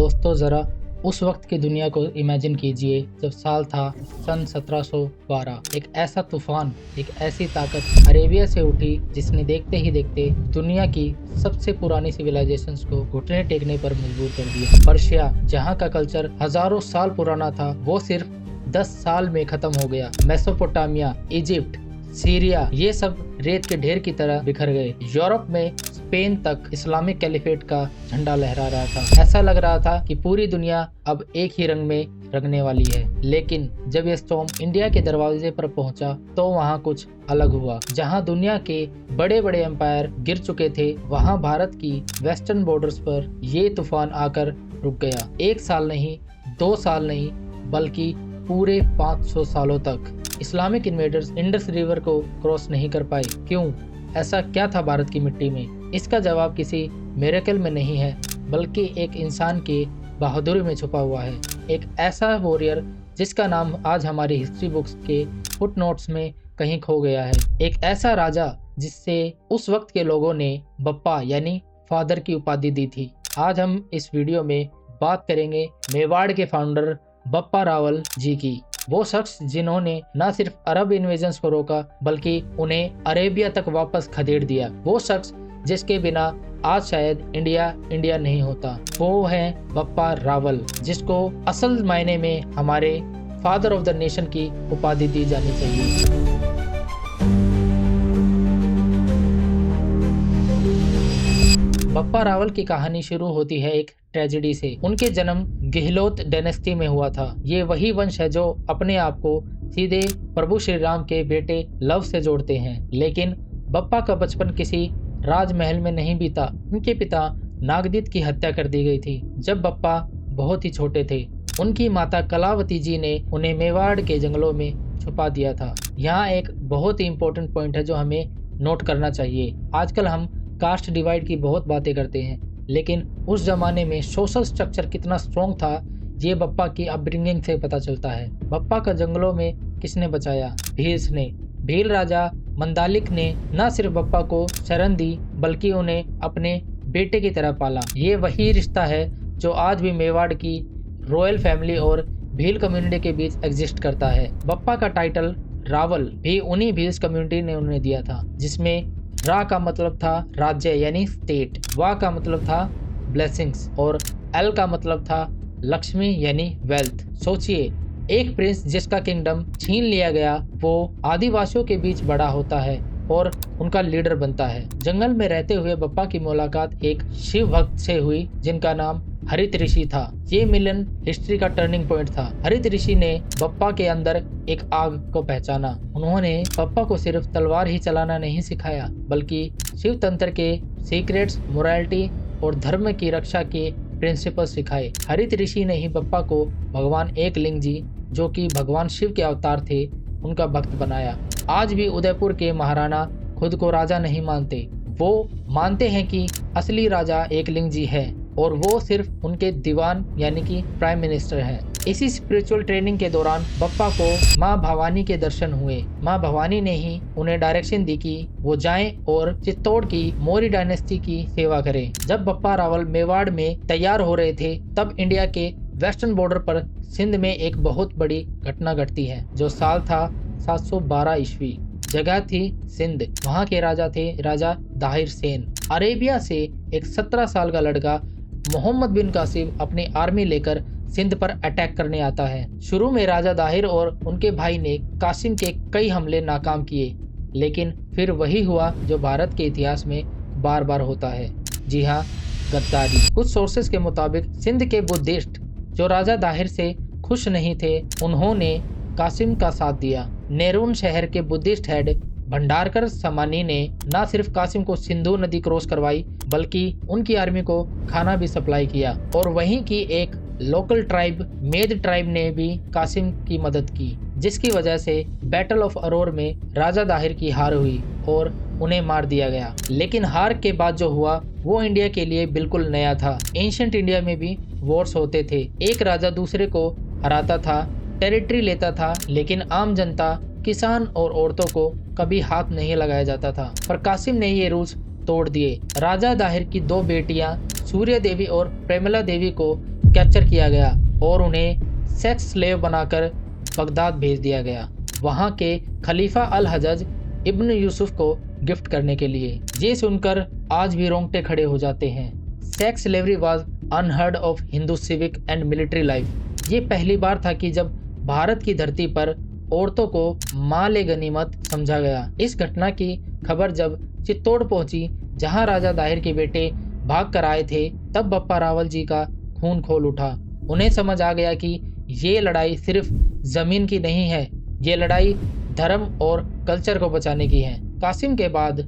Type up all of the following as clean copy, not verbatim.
दोस्तों ज़रा उस वक्त की दुनिया को इमेजिन कीजिए जब साल था सन 1712। एक ऐसा तूफान, एक ऐसी ताकत अरेबिया से उठी जिसने देखते ही देखते दुनिया की सबसे पुरानी सिविलाइजेशंस को घुटने टेकने पर मजबूर कर दिया। पर्शिया, जहाँ का कल्चर हजारों साल पुराना था, वो सिर्फ 10 साल में खत्म हो गया। मेसोपोटामिया, इजिप्ट, सीरिया, ये सब रेत के ढेर की तरह बिखर गए। यूरोप में स्पेन तक इस्लामिक कैलिफेट का झंडा लहरा रहा था। ऐसा लग रहा था कि पूरी दुनिया अब एक ही रंग में रंगने वाली है। लेकिन जब ये स्टॉर्म इंडिया के दरवाजे पर पहुंचा तो वहां कुछ अलग हुआ। जहां दुनिया के बड़े बड़े एम्पायर गिर चुके थे, वहां भारत की वेस्टर्न बॉर्डर्स पर ये तूफान आकर रुक गया। 1 साल नहीं, 2 साल नहीं, बल्कि पूरे 500 सालों तक इस्लामिक इन्वेडर्स इंडस रिवर को क्रॉस नहीं कर पाए। क्यों? ऐसा क्या था भारत की मिट्टी में? इसका जवाब किसी मिरेकल में नहीं है, बल्कि एक इंसान की बहादुरी में छुपा हुआ है। एक ऐसा वॉरियर जिसका नाम आज हमारी हिस्ट्री बुक्स के फुटनोट्स में कहीं खो गया है। एक ऐसा राजा जिससे उस वक्त के लोगों ने बप्पा यानी फादर की उपाधि दी थी। आज हम इस वीडियो में बात करेंगे मेवाड़ के फाउंडर बप्पा रावल जी की। वो शख्स जिन्होंने न सिर्फ अरब इन्वेजन्स को रोका, बल्कि उन्हें अरेबिया तक वापस खदेड़ दिया। वो शख्स जिसके बिना आज शायद इंडिया इंडिया नहीं होता। वो है बप्पा रावल, जिसको असल मायने में हमारे फादर ऑफ द नेशन की उपाधि दी जानी चाहिए। बप्पा रावल की कहानी शुरू होती है एक ट्रेजेडी से। उनके जन्म गहलोत डायनेस्टी में हुआ था। ये वही वंश है जो अपने आप को सीधे प्रभु श्री राम के बेटे लव से जोड़ते हैं। लेकिन बप्पा का बचपन किसी राजमहल में नहीं बीता। उनके पिता नागदित की हत्या कर दी गई थी जब बप्पा बहुत ही छोटे थे। उनकी माता कलावती जी ने उन्हें मेवाड़ के जंगलों में छुपा दिया था। यहाँ एक बहुत ही इम्पोर्टेंट पॉइंट है जो हमें नोट करना चाहिए। आजकल हम कास्ट डिवाइड की बहुत बातें करते हैं, लेकिन उस जमाने में सोशल स्ट्रक्चर कितना स्ट्रॉन्ग था ये बप्पा की अपब्रिंगिंग से पता चलता है। बप्पा का जंगलों में किसने बचाया? भील ने। भील राजा मंदालिक ने न सिर्फ बप्पा को शरण दी, बल्कि उन्हें अपने बेटे की तरह पाला। ये वही रिश्ता है जो आज भी मेवाड़ की रॉयल फैमिली और भील कम्युनिटी के बीच एग्जिस्ट करता है। बप्पा का टाइटल रावल भी उन्हीं भील्स कम्युनिटी ने उन्हें दिया था, जिसमें रा का मतलब था राज्य यानी स्टेट, वा का मतलब था ब्लेसिंग्स और एल का मतलब था लक्ष्मी यानी वेल्थ। सोचिए, एक प्रिंस जिसका किंगडम छीन लिया गया, वो आदिवासियों के बीच बड़ा होता है और उनका लीडर बनता है। जंगल में रहते हुए बप्पा की मुलाकात एक शिव भक्त से हुई जिनका नाम हरित ऋषि था। ये मिलन हिस्ट्री का टर्निंग पॉइंट था। हरित ऋषि ने बप्पा के अंदर एक आग को पहचाना। उन्होंने बप्पा को सिर्फ तलवार ही चलाना नहीं सिखाया, बल्कि शिव तंत्र के सीक्रेट्स, मोरालिटी और धर्म की रक्षा के प्रिंसिपल सिखाए। हरित ऋषि ने ही बप्पा को भगवान एकलिंग जी, जो कि भगवान शिव के अवतार थे, उनका भक्त बनाया। आज भी उदयपुर के महाराणा खुद को राजा नहीं मानते। वो मानते हैं कि असली राजा एकलिंग जी है और वो सिर्फ उनके दीवान यानी कि प्राइम मिनिस्टर हैं। इसी स्पिरिचुअल ट्रेनिंग के दौरान बप्पा को माँ भवानी के दर्शन हुए। माँ भवानी ने ही उन्हें डायरेक्शन दी कि वो जाएं और चित्तौड़ की मौर्य डायनेस्टी की सेवा करें। जब बप्पा रावल मेवाड़ में तैयार हो रहे थे, तब इंडिया के वेस्टर्न बॉर्डर पर सिंध में एक बहुत बड़ी घटना घटती है। जो साल था 712 ईस्वी। जगह थी सिंध। वहाँ के राजा थे राजा दाहिर सेन। अरेबिया से एक 17 साल का लड़का मोहम्मद बिन कासिम अपनी आर्मी लेकर सिंध पर अटैक करने आता है। शुरू में राजा दाहिर और उनके भाई ने कासिम के कई हमले नाकाम किए, लेकिन फिर वही हुआ जो भारत के इतिहास में बार बार होता है। जी हाँ, गद्दारी। कुछ सोर्सेस के मुताबिक सिंध के बुद्धिस्ट जो राजा दाहिर से खुश नहीं थे, उन्होंने कासिम का साथ दिया। नेरून शहर के बुद्धिस्ट हेड भंडारकर समानी ने न सिर्फ कासिम को सिंधु नदी क्रॉस करवाई, बल्कि उनकी आर्मी को खाना भी सप्लाई किया। और वहीं की एक लोकल ट्राइब मेद ट्राइब ने भी कासिम की मदद की, जिसकी वजह से बैटल ऑफ अरोर में राजा दाहिर की हार हुई और उन्हें मार दिया गया। लेकिन हार के बाद जो हुआ वो इंडिया के लिए बिल्कुल नया था। एंशिएंट इंडिया में भी वॉर्स होते थे। एक राजा दूसरे को हराता था, टेरिटरी लेता था, लेकिन आम जनता, किसान और औरतों को कभी हाथ नहीं लगाया जाता था। पर कासिम ने ये रूल्स तोड़ दिए। राजा दाहिर की 2 बेटियां सूर्य देवी और प्रेमला देवी को कैप्चर किया गया और उन्हें सेक्स स्लेव बनाकर बगदाद भेज दिया गया, वहां के खलीफा अल हज्जज इब्न यूसुफ को गिफ्ट करने के लिए। ये सुनकर आज भी रोंगटे खड़े हो जाते हैं। Sex slavery was unheard of Hindu civic and military life. ये पहली बार था कि जब भारत की धरती पर औरतों को माल गनीमत समझा गया। इस घटना की खबर जब चित्तौड़ पहुंची, जहां राजा दाहिर के बेटे भाग कर आए थे, तब बप्पा रावल जी का खून खोल उठा। उन्हें समझ आ गया कि ये लड़ाई सिर्फ जमीन की नहीं है, ये लड़ाई धर्म और कल्चर को बचाने की है। कासिम के बाद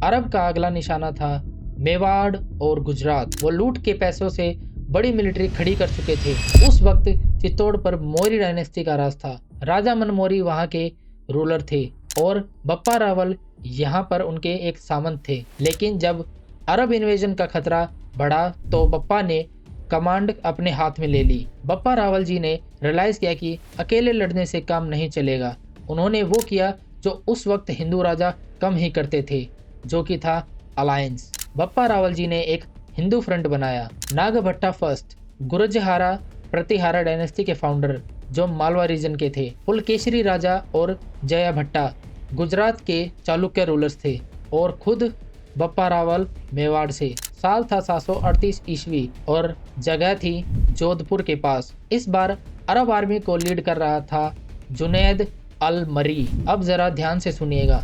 अरब का अगला निशाना था मेवाड़ और गुजरात। वो लूट के पैसों से बड़ी मिलिट्री खड़ी कर चुके थे। उस वक्त चित्तौड़ पर मौर्य डायनेस्टी का राज था। राजा मनमोरी वहाँ के रूलर थे और बप्पा रावल यहाँ पर उनके एक सामंत थे। लेकिन जब अरब इन्वेजन का खतरा बढ़ा तो बप्पा ने कमांड अपने हाथ में ले ली। बप्पा रावल जी ने रियलाइज किया कि अकेले लड़ने से काम नहीं चलेगा। उन्होंने वो किया जो उस वक्त हिंदू राजा कम ही करते थे, जो कि था अलायंस। बप्पा रावल जी ने एक हिंदू फ्रंट बनाया। नागभट्टा फर्स्ट, गुरजहारा प्रतिहारा डायनेस्टी के फाउंडर जो मालवा रीजन के थे, पुलकेशरी राजा और जया भट्टा गुजरात के चालुक्य रूलर्स थे और खुद बप्पा रावल मेवाड़ से। साल था 738 ईस्वी और जगह थी जोधपुर के पास। इस बार अरब आर्मी को लीड कर रहा था जुनैद अल मरी। अब जरा ध्यान से सुनिएगा।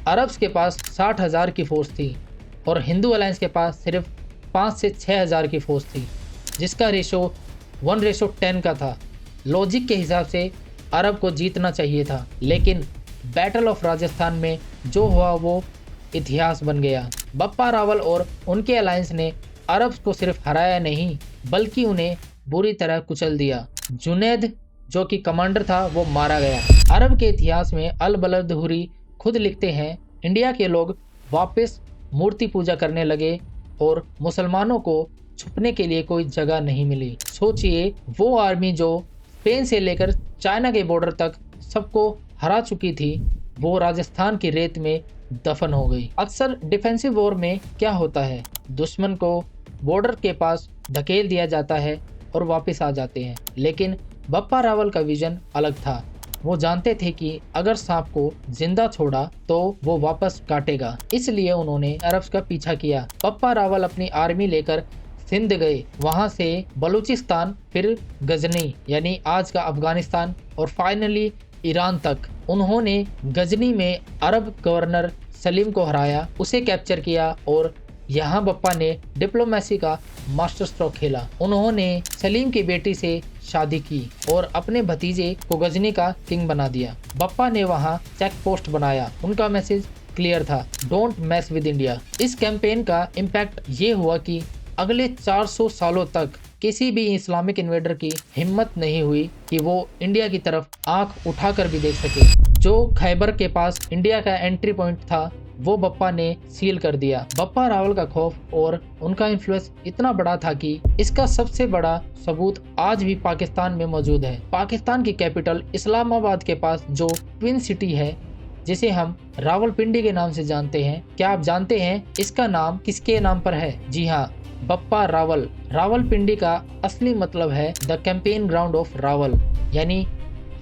अरब्स के पास 60,000 की फोर्स थी और हिंदू अलायंस के पास सिर्फ 5 से 6,000 की फोर्स थी, जिसका रेशो 1:10 का था। लॉजिक के हिसाब से अरब को जीतना चाहिए था, लेकिन बैटल ऑफ राजस्थान में जो हुआ वो इतिहास बन गया। बप्पा रावल और उनके अलायंस ने अरब्स को सिर्फ हराया नहीं, बल्कि उन्हें बुरी तरह कुचल दिया। जुनैद जो कि कमांडर था वो मारा गया। अरब के इतिहास में अल बलदहुरी खुद लिखते हैं, इंडिया के लोग वापस मूर्ति पूजा करने लगे और मुसलमानों को छुपने के लिए कोई जगह नहीं मिली। सोचिए, वो आर्मी जो स्पेन से लेकर चाइना के बॉर्डर तक सबको हरा चुकी थी, वो राजस्थान की रेत में दफन हो गई। अक्सर डिफेंसिव वॉर में क्या होता है, दुश्मन को बॉर्डर के पास धकेल दिया जाता है और वापस आ जाते हैं। लेकिन बप्पा रावल का विजन अलग था। वो जानते थे कि अगर सांप को जिंदा छोड़ा तो वो वापस काटेगा, इसलिए उन्होंने अरब्स का पीछा किया। बप्पा रावल अपनी आर्मी लेकर सिंध गए, वहां से बलूचिस्तान, फिर गजनी यानी आज का अफगानिस्तान और फाइनली ईरान तक। उन्होंने गजनी में अरब गवर्नर सलीम को हराया, उसे कैप्चर किया और यहाँ बप्पा ने डिप्लोमेसी का मास्टर स्ट्रोक खेला। उन्होंने सलीम की बेटी से शादी की और अपने भतीजे को गजनी का किंग बना दिया। बप्पा ने वहाँ चेक पोस्ट बनाया। उनका मैसेज क्लियर था, डोंट मैस विद इंडिया। इस कैंपेन का इम्पैक्ट ये हुआ कि अगले 400 सालों तक किसी भी इस्लामिक इन्वेडर की हिम्मत नहीं हुई कि वो इंडिया की तरफ आंख उठाकर भी देख सके। जो खैबर के पास इंडिया का एंट्री पॉइंट था वो बप्पा ने सील कर दिया। बप्पा रावल का खौफ और उनका इन्फ्लुएंस इतना बड़ा था कि इसका सबसे बड़ा सबूत आज भी पाकिस्तान में मौजूद है। पाकिस्तान की कैपिटल इस्लामाबाद के पास जो ट्विन सिटी है, जिसे हम रावलपिंडी के नाम से जानते हैं, क्या आप जानते हैं इसका नाम किसके नाम पर है? जी हाँ, बप्पा रावल। रावलपिंडी का असली मतलब है the campaign ground of Rawal, यानी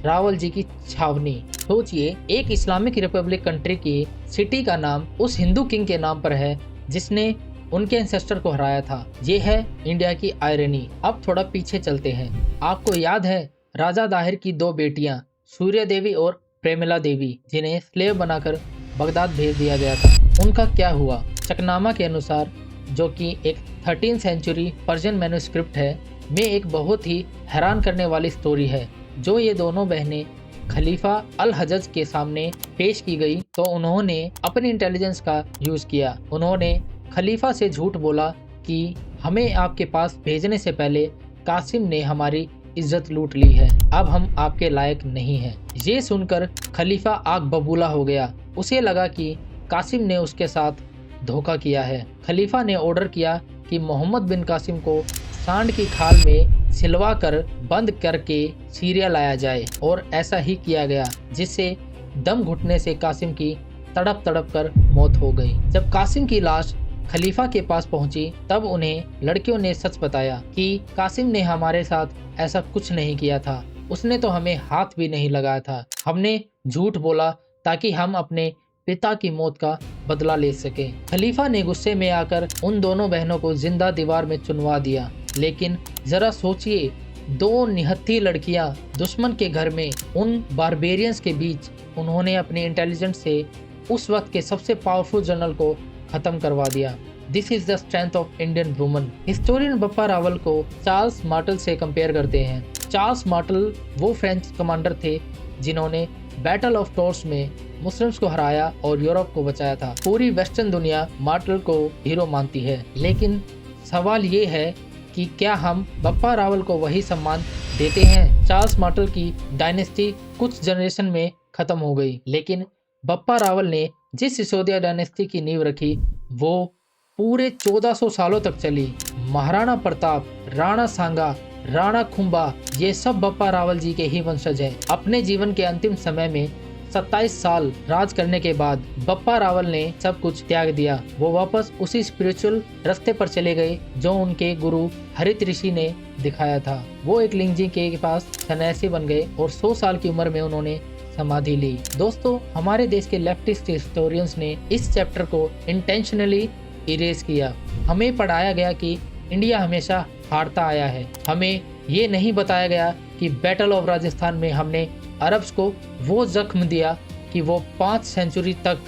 रावल जी की छावनी। सोचिए, एक इस्लामिक रिपब्लिक कंट्री की सिटी का नाम उस हिंदू किंग के नाम पर है जिसने उनके एंसेस्टर को हराया था। ये है इंडिया की आयरनी। अब थोड़ा पीछे चलते हैं। आपको याद है राजा दाहिर की 2 बेटियां सूर्य देवी और प्रेमिला देवी, जिन्हें स्लेव बनाकर बगदाद भेज दिया गया था, उनका क्या हुआ? चकनामा के अनुसार, जो कि एक 13th सेंचुरी पर्शियन मैन्युस्क्रिप्ट है, में एक बहुत ही हैरान करने वाली स्टोरी है। जो ये दोनों बहनें खलीफा अल हज्जज के सामने पेश की गई तो उन्होंने अपनी इंटेलिजेंस का यूज किया। उन्होंने खलीफा से झूठ बोला कि हमें आपके पास भेजने से पहले कासिम ने हमारी इज्जत लूट ली है, अब हम आपके लायक नहीं हैं। ये सुनकर खलीफा आग बबूला हो गया। उसे लगा कि कासिम ने उसके साथ धोखा किया है। खलीफा ने ऑर्डर किया कि मोहम्मद बिन कासिम को सांड की खाल में सिलवा कर बंद करके सीरिया लाया जाए, और ऐसा ही किया गया, जिससे दम घुटने से कासिम की तड़प तड़प कर मौत हो गई। जब कासिम की लाश खलीफा के पास पहुंची तब उन्हें लड़कियों ने सच बताया कि कासिम ने हमारे साथ ऐसा कुछ नहीं किया था, उसने तो हमें हाथ भी नहीं लगाया था, हमने झूठ बोला ताकि हम अपने पिता की मौत का बदला ले सके। खलीफा ने गुस्से में आकर उन दोनों बहनों को जिंदा दीवार में चुनवा दिया। लेकिन जरा सोचिए, 2 निहत्थी लड़कियां दुश्मन के घर में उन बारबेरियंस के बीच, उन्होंने अपने इंटेलिजेंस से उस वक्त के सबसे पावरफुल जनरल को खत्म करवा दिया। This is the strength of Indian woman. Historian Bappa Rawal को चार्ल्स मार्टल से कंपेयर करते हैं। चार्ल्स मार्टल वो फ्रेंच कमांडर थे जिन्होंने बैटल ऑफ टोर्स में मुस्लिम्स को हराया और यूरोप को बचाया था। पूरी वेस्टर्न दुनिया मार्टल को हीरो मानती है, लेकिन सवाल ये है कि क्या हम बप्पा रावल को वही सम्मान देते हैं? चार्ल्स मार्टल की डायनेस्टी कुछ जनरेशन में खत्म हो गई, लेकिन बप्पा रावल ने जिस सिसोदिया डायनेस्टी की नींव रखी वो पूरे 1400 सालों तक चली। महाराणा प्रताप, राणा सांगा, राणा खुंबा, ये सब बप्पा रावल जी के ही वंशज हैं। अपने जीवन के अंतिम समय में 27 साल राज करने के बाद बप्पा रावल ने सब कुछ त्याग दिया। वो वापस उसी स्पिरिचुअल रास्ते पर चले गए जो उनके गुरु हरित ऋषि ने दिखाया था। वो एक लिंगजी के पास सन्यासी बन गए और 100 साल की उम्र में उन्होंने समाधि ली। दोस्तों, हमारे देश के लेफ्टिस्ट हिस्टोरियंस ने इस चैप्टर को इंटेंशनली इरेज किया। हमें पढ़ाया गया कि इंडिया हमेशा हारता आया है। हमें ये नहीं बताया गया कि बैटल ऑफ राजस्थान में हमने अरब्स को वो जख्म दिया कि वो 5 सेंचुरी तक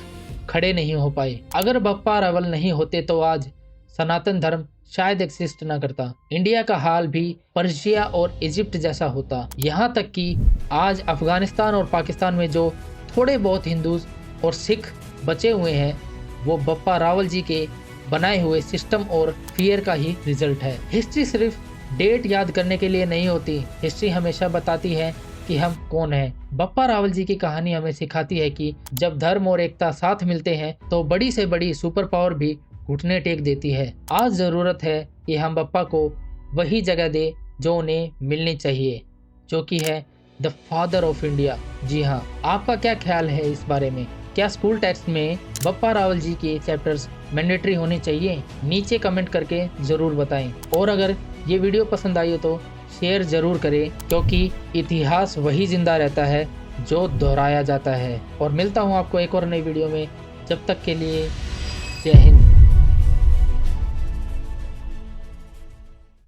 खड़े नहीं हो पाए। अगर बप्पा रावल नहीं होते तो आज सनातन धर्म शायद एक्सिस्ट ना करता। इंडिया का हाल भी पर्शिया और इजिप्ट जैसा होता। यहाँ तक कि आज अफगानिस्तान और पाकिस्तान में जो थोड़े बहुत हिंदूज और सिख बचे हुए हैं वो बप्पा रावल जी के बनाए हुए सिस्टम और फियर का ही रिजल्ट है। हिस्ट्री सिर्फ डेट याद करने के लिए नहीं होती, हिस्ट्री हमेशा बताती है कि हम कौन हैं। बप्पा रावल जी की कहानी हमें सिखाती है कि जब धर्म और एकता साथ मिलते हैं तो बड़ी से बड़ी सुपर पावर भी घुटने टेक देती है। आज जरूरत है कि हम बप्पा को वही जगह दे जो उन्हें मिलनी चाहिए, जो कि है द फादर ऑफ इंडिया। जी हाँ, आपका क्या ख्याल है इस बारे में? क्या स्कूल टेक्स्ट में बप्पा रावल जी के चैप्टर्स मैंडेटरी होने चाहिए? नीचे कमेंट करके ज़रूर बताएं। और अगर ये वीडियो पसंद आई हो तो शेयर ज़रूर करें, क्योंकि इतिहास वही जिंदा रहता है जो दोहराया जाता है। और मिलता हूँ आपको एक और नई वीडियो में। जब तक के लिए जय हिंद।